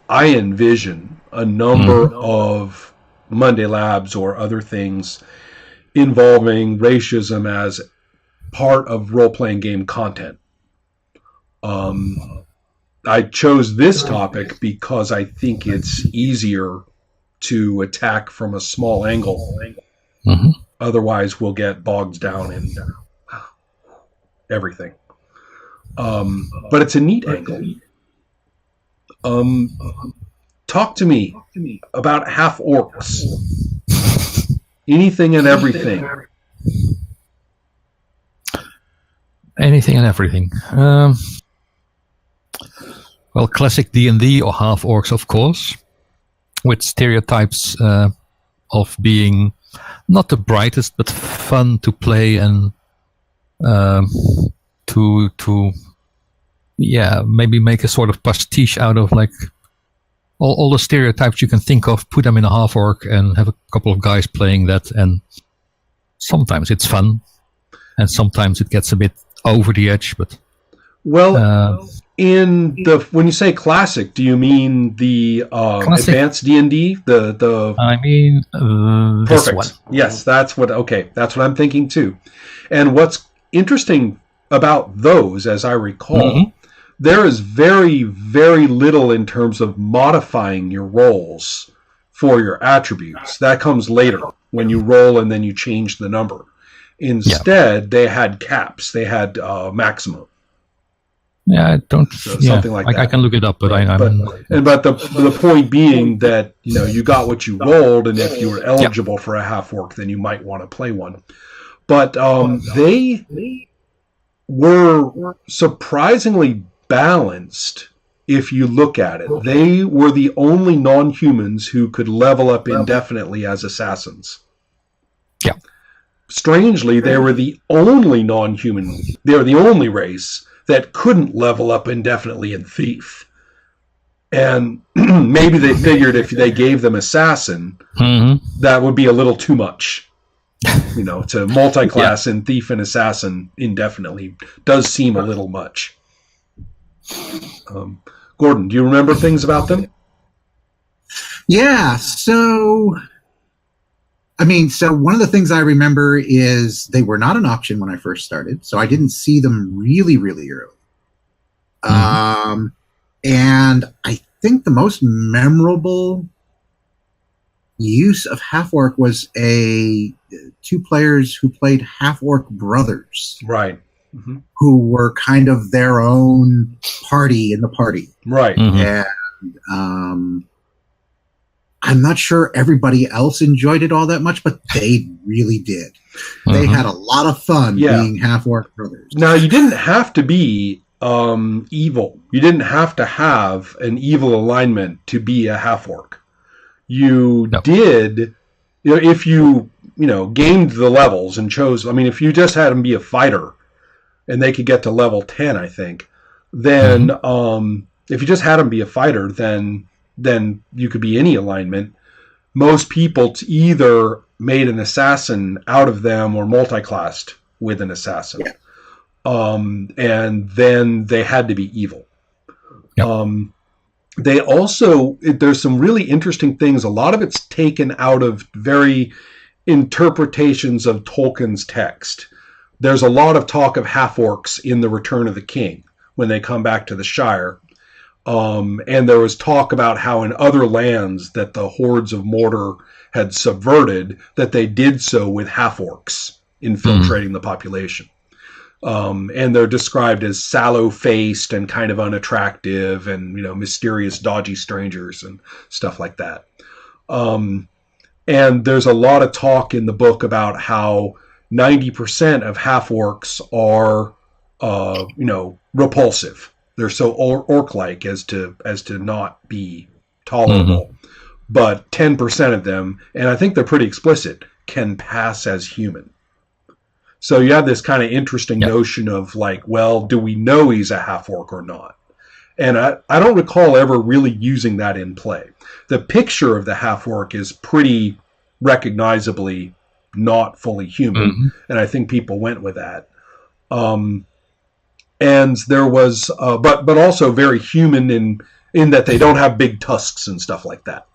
I envision a number of Monday Labs or other things involving racism as part of role-playing game content. I chose this topic because I think it's easier to attack from a small angle. Otherwise, we'll get bogged down in everything. But it's a neat angle. Talk to me about half-orcs. Anything and everything. Anything and everything. Well, classic D&D or half-orcs, of course, with stereotypes of being not the brightest, but fun to play and to maybe make a sort of pastiche out of like all the stereotypes you can think of, put them in a half-orc and have a couple of guys playing that, and sometimes it's fun, and sometimes it gets a bit over the edge, but... Well, when you say classic, do you mean the advanced D&D? I mean perfect. This one. Yes, that's what I'm thinking too. And what's interesting about those, as I recall, there is very, very little in terms of modifying your rolls for your attributes. That comes later when you roll and then you change the number. Instead, they had caps. They had maximum. Yeah, I don't. Something like that. I can look it up, but but the point being that you got what you rolled, and if you were eligible for a half orc, then you might want to play one. But they were surprisingly balanced. If you look at it, they were the only non-humans who could level up indefinitely as assassins. Yeah. Strangely, they were the only non-human. They were the only race that couldn't level up indefinitely in Thief. And maybe they figured if they gave them Assassin, that would be a little too much. To multi-class in Thief and Assassin indefinitely does seem a little much. Gordon, do you remember things about them? Yeah, so one of the things I remember is they were not an option when I first started, so I didn't see them really, really early. And I think the most memorable use of half-orc was two players who played half-orc brothers. Right. Who were kind of their own party in the party. Right. And I'm not sure everybody else enjoyed it all that much, but they really did. They had a lot of fun being half-orc brothers. Now, you didn't have to be evil. You didn't have to have an evil alignment to be a half-orc. You did, if you, gamed the levels and chose, if you just had them be a fighter and they could get to level 10, I think, then if you just had them be a fighter, then you could be any alignment. Most people either made an assassin out of them or multi-classed with an assassin. Yeah. And then they had to be evil. Yep. They also, there's some really interesting things. A lot of it's taken out of very interpretations of Tolkien's text. There's a lot of talk of half-orcs in The Return of the King when they come back to the Shire. And there was talk about how in other lands that the hordes of Mordor had subverted, that they did so with half-orcs infiltrating the population. And they're described as sallow-faced and kind of unattractive and, mysterious, dodgy strangers and stuff like that. And there's a lot of talk in the book about how 90% of half-orcs are, repulsive. They're so orc-like as to not be tolerable. But 10% of them, and I think they're pretty explicit, can pass as human. So you have this kind of interesting notion of like, well, do we know he's a half-orc or not? And I don't recall ever really using that in play. The picture of the half-orc is pretty recognizably not fully human, and I think people went with that. And there was, but also very human in that they don't have big tusks and stuff like that.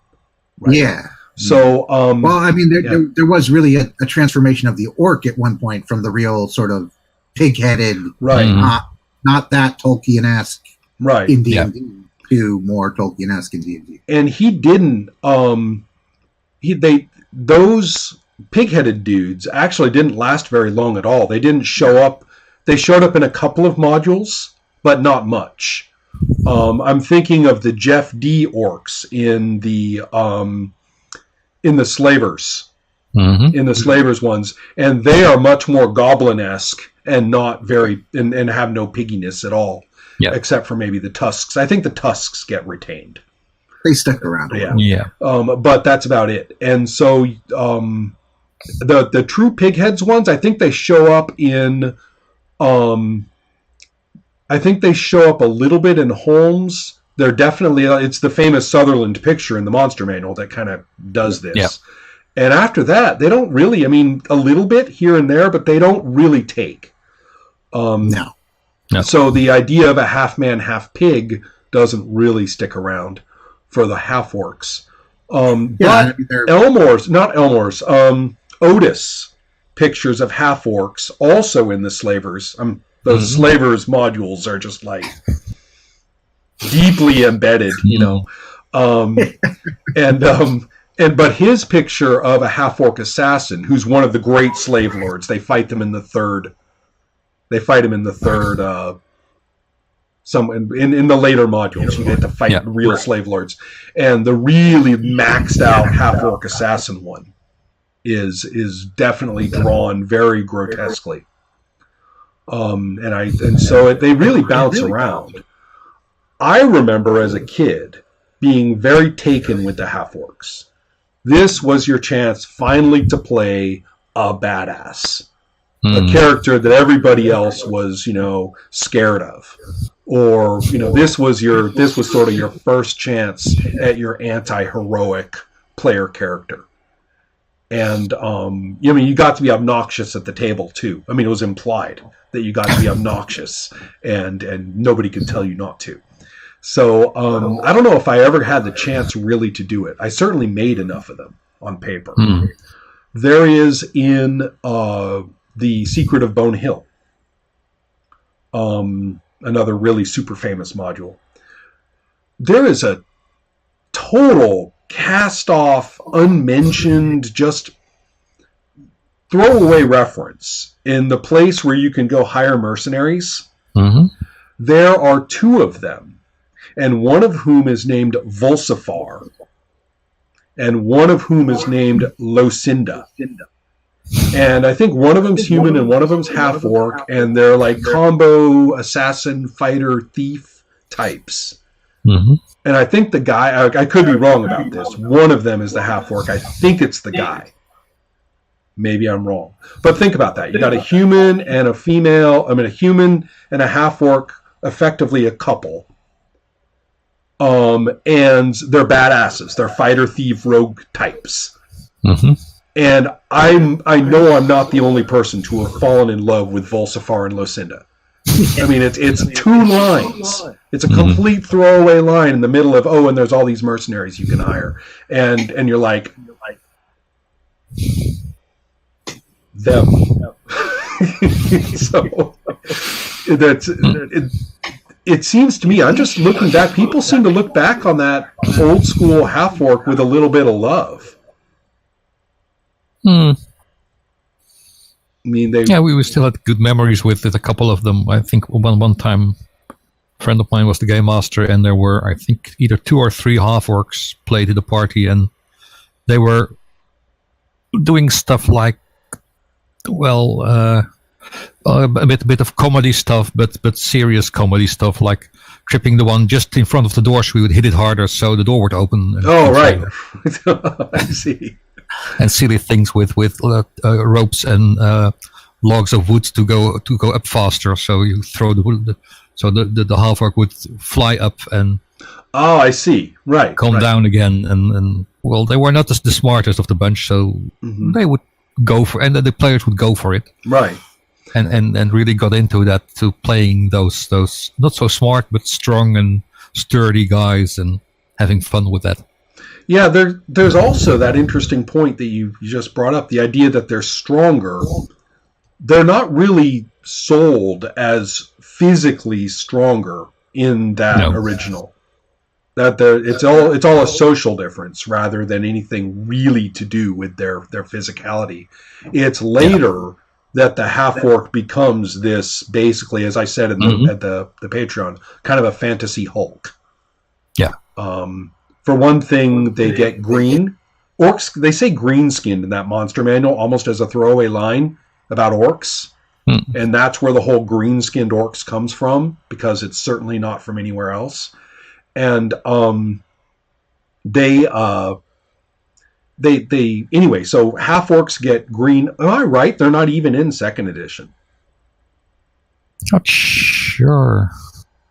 Right? Yeah. So, well, I mean, there was really a transformation of the orc at one point from the real sort of pig-headed, right, not that Tolkien-esque, right, in D&D to more Tolkien-esque in D&D. And he didn't. Those pig-headed dudes actually didn't last very long at all. They didn't show up. They showed up in a couple of modules, but not much. I'm thinking of the Jeff D orcs in the Slavers, in the Slavers ones, and they are much more goblin-esque and not very and have no pigginess at all, except for maybe the tusks. I think the tusks get retained. They stuck around. Yeah. But that's about it. And so the true pigheads ones, I think they show up in. I think they show up a little bit in Holmes. They're definitely, it's the famous Sutherland picture in the Monster Manual that kind of does this. Yeah. And after that, they don't really, I mean, a little bit here and there, but they don't really take. No. So the idea of a half man, half pig doesn't really stick around for the half orcs. But Otis pictures of half orcs also in the Slavers. Those Slavers modules are just like deeply embedded, you know. But his picture of a half orc assassin who's one of the great slave lords. They fight them in the third. They fight him in the third. In the later modules, you get to fight real slave lords, and the really maxed out half orc assassin one is definitely drawn very grotesquely. They really bounce around. I remember as a kid being very taken with the half orcs. This was your chance finally to play a badass, a character that everybody else was, scared of, or this was sort of your first chance at your anti-heroic player character. And you got to be obnoxious at the table too. I mean, it was implied that you got to be obnoxious, and nobody could tell you not to. So I don't know if I ever had the chance really to do it. I certainly made enough of them on paper. There is in The Secret of Bone Hill, another really super famous module. There is a total cast-off, unmentioned, just throwaway reference in the place where you can go hire mercenaries. There are two of them, and one of whom is named Volsifar, and one of whom is named Locinda. And I think one of them's human and one of them's half-orc, and they're like combo assassin, fighter, thief types. And I think the guy, I could be wrong about this, one of them is the half-orc. I think it's the guy. Maybe I'm wrong. But think about that. You got a human and a female, a human and a half-orc, effectively a couple. And they're badasses. They're fighter, thief, rogue types. And I know I'm not the only person to have fallen in love with Volsifar and Locinda. I mean, it's two lines. It's a complete throwaway line in the middle of, and there's all these mercenaries you can hire. And you're like, them. So that's it seems to me, I'm just looking back, people seem to look back on that old school half-orc with a little bit of love. I mean, we still had good memories with it, a couple of them. I think one time a friend of mine was the game master, and there were, I think, either 2 or 3 half-orcs played at the party, and they were doing stuff like, a bit of comedy stuff, but serious comedy stuff, like tripping the one just in front of the door, so we would hit it harder so the door would open. Right. I see. And silly things with ropes and logs of wood to go up faster. So you throw the wood, so the half-orc would fly up and I see. Right. Come down again, and they were not the smartest of the bunch, so they would go for, and the players would go for it. Right. And really got into that, to playing those not so smart but strong and sturdy guys and having fun with that. Yeah, there's also that interesting point that you just brought up, the idea that they're stronger. They're not really sold as physically stronger in that original. That it's all a social difference rather than anything really to do with their physicality. It's later that the half-orc becomes this, basically, as I said at the Patreon, kind of a fantasy Hulk. Yeah. For one thing, they get green. Orcs, they say green-skinned in that monster manual, almost as a throwaway line about orcs. And that's where the whole green-skinned orcs comes from, because it's certainly not from anywhere else. And they anyway, so half-orcs get green. Am I right? They're not even in 2nd edition. Not sure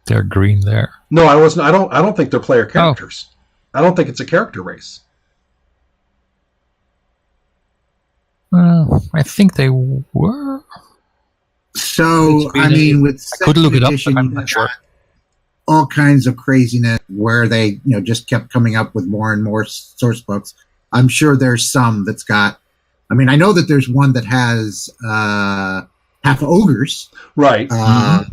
they're green there. No, I wasn't. I don't think they're player characters. I don't think it's a character race. I think they were. So, I mean, with I could look it up, but I'm edition, not sure. all kinds of craziness where they, just kept coming up with more and more source books. I'm sure there's some that's got. I mean, I know that there's one that has half ogres, right?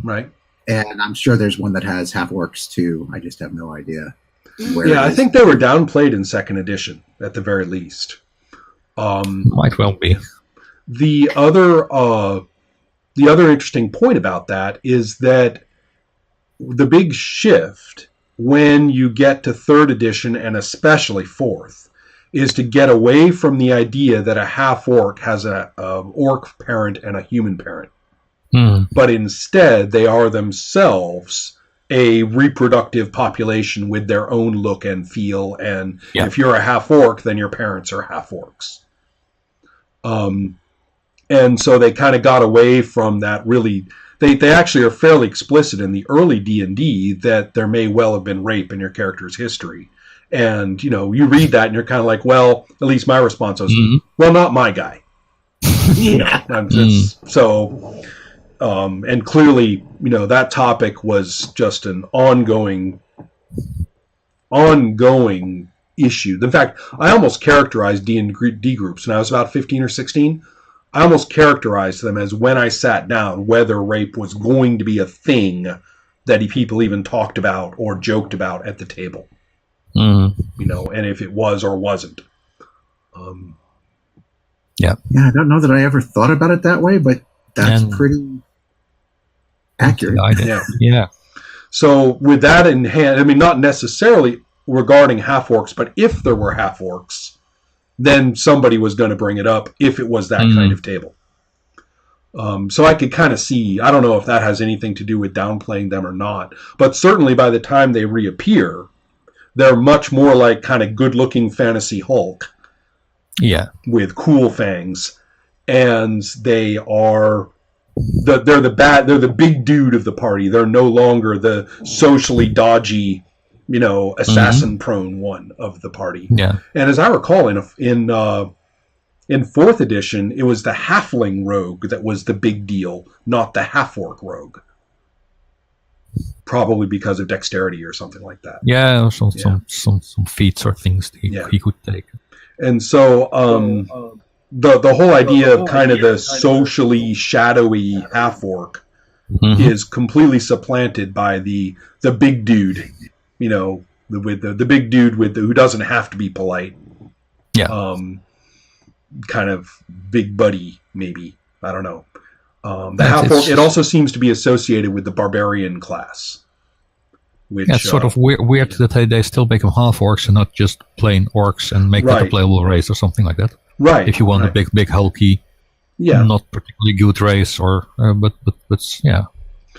Right. And I'm sure there's one that has half orcs too. I just have no idea. Yeah, I think they were downplayed in 2nd edition at the very least. Might well be. The other interesting point about that is that the big shift when you get to 3rd edition and especially 4th is to get away from the idea that a half-orc has a orc parent and a human parent. But instead, they are themselves a reproductive population with their own look and feel, and if you're a half-orc, then your parents are half-orcs. And so they kind of got away from that really. They actually are fairly explicit in the early D&D that there may well have been rape in your character's history. And, you read that and you're kind of like, well, at least my response was, well, not my guy. So, and clearly, that topic was just an ongoing issue. In fact, I almost characterized D&D groups when I was about 15 or 16. I almost characterized them as, when I sat down, whether rape was going to be a thing that people even talked about or joked about at the table. And if it was or wasn't. Yeah, I don't know that I ever thought about it that way, but that's pretty accurate. Yeah. So with that in hand, I mean, not necessarily regarding half-orcs, but if there were half-orcs, then somebody was going to bring it up if it was that kind of table. So I could kind of see, I don't know if that has anything to do with downplaying them or not, but certainly by the time they reappear, they're much more like kind of good-looking fantasy Hulk. Yeah. With cool fangs. And they are they're the big dude of the party. They're no longer the socially dodgy, assassin-prone one of the party. Yeah. And as I recall, in 4th edition, it was the halfling rogue that was the big deal, not the half-orc rogue. Probably because of dexterity or something like that. Yeah, some feats or things he could take. And so the whole idea of kind of the socially shadowy half-orc is completely supplanted by the big dude, with the big dude who doesn't have to be polite. Yeah. Kind of big buddy, maybe. I don't know. The half-orc, it also seems to be associated with the barbarian class. Which, it's sort of weird that they still make them half-orcs and not just plain orcs and make that a playable race or something like that. Right. If you want a big hulky, not particularly good race, or but yeah.